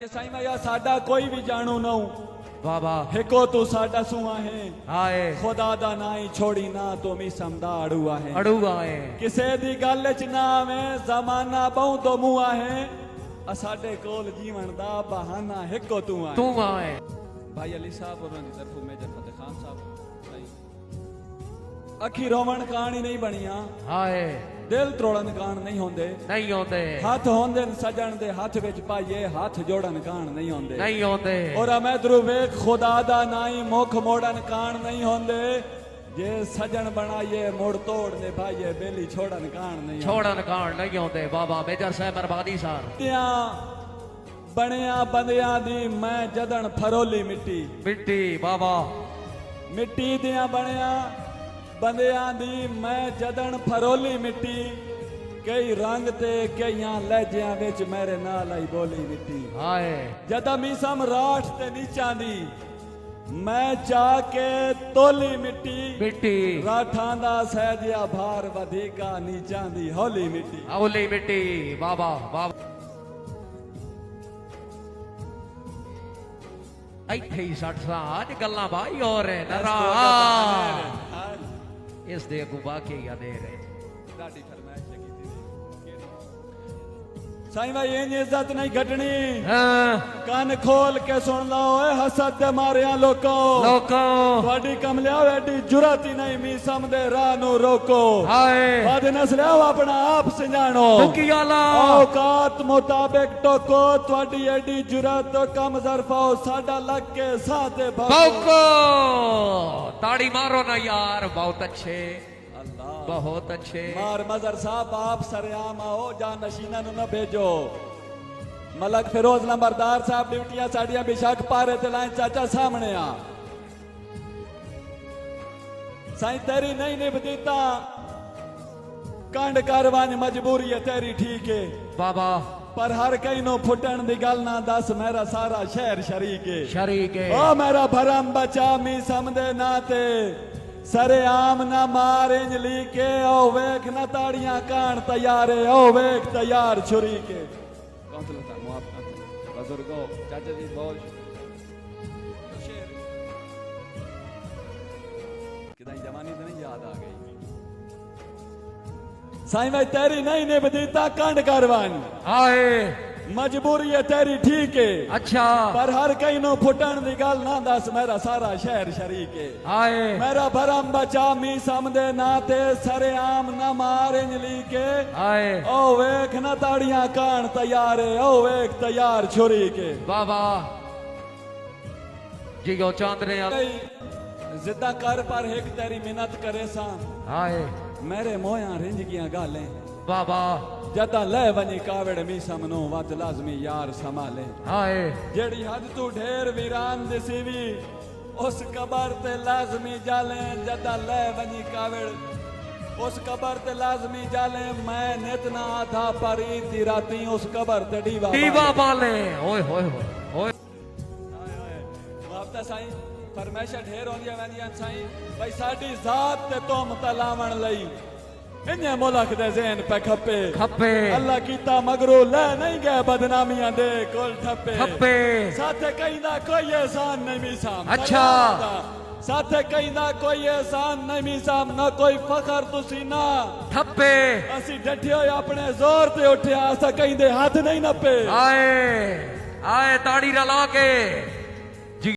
साईं मैया साडा कोई भी जानू नऊ बाबा हिको तू साडा सुआ है आए खुदा दा नाई छोड़ी ना तो मी समदा अड़ुआ है अड़ूआ है किसे दी गल च ना आवे जमाना बहु तो मुआ है असाडे कोल जीवन दा बहाना हिको तू आए तू आए भाई अली साहब और उनकी तरफों मेजर फतेह खान साहब साईं अखी रोवण कहानी नहीं बनिया आए दिल त्रोड़न कान नहीं होंदे नहीं होते हथ होंदे सजन दे हथ विच पाइए हाथ जोड़न कान नहीं होंदे नहीं होते और मैदरू वेख खुदा दा नाई मुख मोड़न कान नहीं होंदे जे सजन बनाइए मुड़ तोड़ निभाइए बेली छोड़न कान नहीं छोड़न कान नहीं होते बाबा मेजर साहब बर्बादी सार त्या बनिया बंदियां दी मैं जदन फरोली मिट्टी मिट्टी बाबा मिट्टी दिया बनिया बंदियां दी मैं जदन फरोली मिट्टी कई रंग ते कईयां लहजियां विच मेरे नाल आई बोली मिट्टी आए जदा मीसम राठ ते नीचां दी मैं चा के तोली मिट्टी मिट्टी राठां दा सहजिया भार वधीका नीचां दी हौली मिट्टी औली मिट्टी बाबा बाबा ਇੱਥੇ ਹੀ 60 ਸਾਲ ਗੱਲਾਂ ਬਾਈ ਹੋਰ ਨਰਾ ਇਸ ਦੇ ਅਗੂ ਬਾਕੀ ਯਾਦੇ ਰਹੇ ਦਾੜੀ ਫਰਮਾਇਸ਼ ਕੀਤੀ साईं भाई इंज इज्जत नहीं घटनी ਹਾਂ कान खोल के सुन लो ओए हसद दे मारिया लोको ਲੋਕਾਂ ਤੁਹਾਡੀ ਕਮਲਿਆ ਐਡੀ ਜੁਰਤ ਹੀ ਨਹੀਂ ਮੀ ਸਮਦੇ ਰਾਹ ਨੂੰ ਰੋਕੋ ਹਾਏ ਬਦ ਨਸਲਿਆ ਆਪਣਾ ਆਪ ਸੰਜਾਣੋ ਮੁਕੀ ਆਲਾ ਔਕਾਤ ਮੁਤਾਬਿਕ ਟੋਕੋ ਤੁਹਾਡੀ ਐਡੀ ਜੁਰਤ ਕਮ ਜ਼ਰਫਾਓ ਸਾਡਾ ਲੱਗ ਕੇ ਸਾਹ ਤੇ भौको ताड़ी मारो ना यार बहुत अच्छे अल्लाह बहुत अच्छे मार मजर साहब आप सरेआम आओ जा नशीना नु न भेजो मलक फिरोज नंबरदार साहब ड्यूटियां साड़ियां बेशक पारे ते लाए चाचा सामने आ साईं तेरी नहीं निभदीता कंड करवान मजबूरी है तेरी ठीक है बाबा पर हर कई नो फुटन दी गल ना दस मेरा सारा शहर शरीक है शरीक है ओ मेरा भरम बचा मी समझे ना ते सरे आम ना मार इंज ली के ओ वेख ना ताड़ियां कान तैयार है ओ वेख तैयार छुरी के काउंसलर साहब मुआफ बुजुर्गो चाचा जी बोल किदाई जवानी तो नहीं याद आ गई साईं भाई तेरी नहीं निभदीता कंड करवान आए मजबूरी है तेरी ठीक है अच्छा पर हर कई नो फुटन दी गल ना दस मेरा सारा शहर शरीक है आए मेरा भरम बचा मी समझे ना ते सरे आम ना मार इंजली के आए ओ वेख ना ताड़ियां कान तैयार है ओ वेख तैयार छुरी के बाबा जियो चांदने जिद्दा कर पर एक तेरी मिन्नत करे सा आए मेरे मोया रिंज गया गालें बाबा जदा ले वनी कावड़ मी समनो वत लाजमी यार संभाले आए जेड़ी हद तू ढेर वीरान दिसी भी उस कबर ते लाजमी जाले जदा ले वनी कावड़ उस कबर ते लाजमी जाले मैं नितना था परी ती राती उस कबर ते दीवा वाले ओए होए होए वापता साईं फरमाइशा ढेर होंदियां वेंदियां साईं भाई साडी जात ते तुम तलावण लई इन्ने मुल्क दे ज़हन पे खपे खपे अल्लाह कीता मगरू ले नहीं गए बदनामियां दे कोल ठप्पे खपे साथे कईंदा कोई एहसान नहीं मिसाम अच्छा साथे कईंदा कोई एहसान नहीं मिसाम ना कोई फखर तुसी ना ठप्पे असी डटे होए अपने जोर ते उठिया असा कईंदे हाथ नहीं नपे आए आए ताड़ी रला के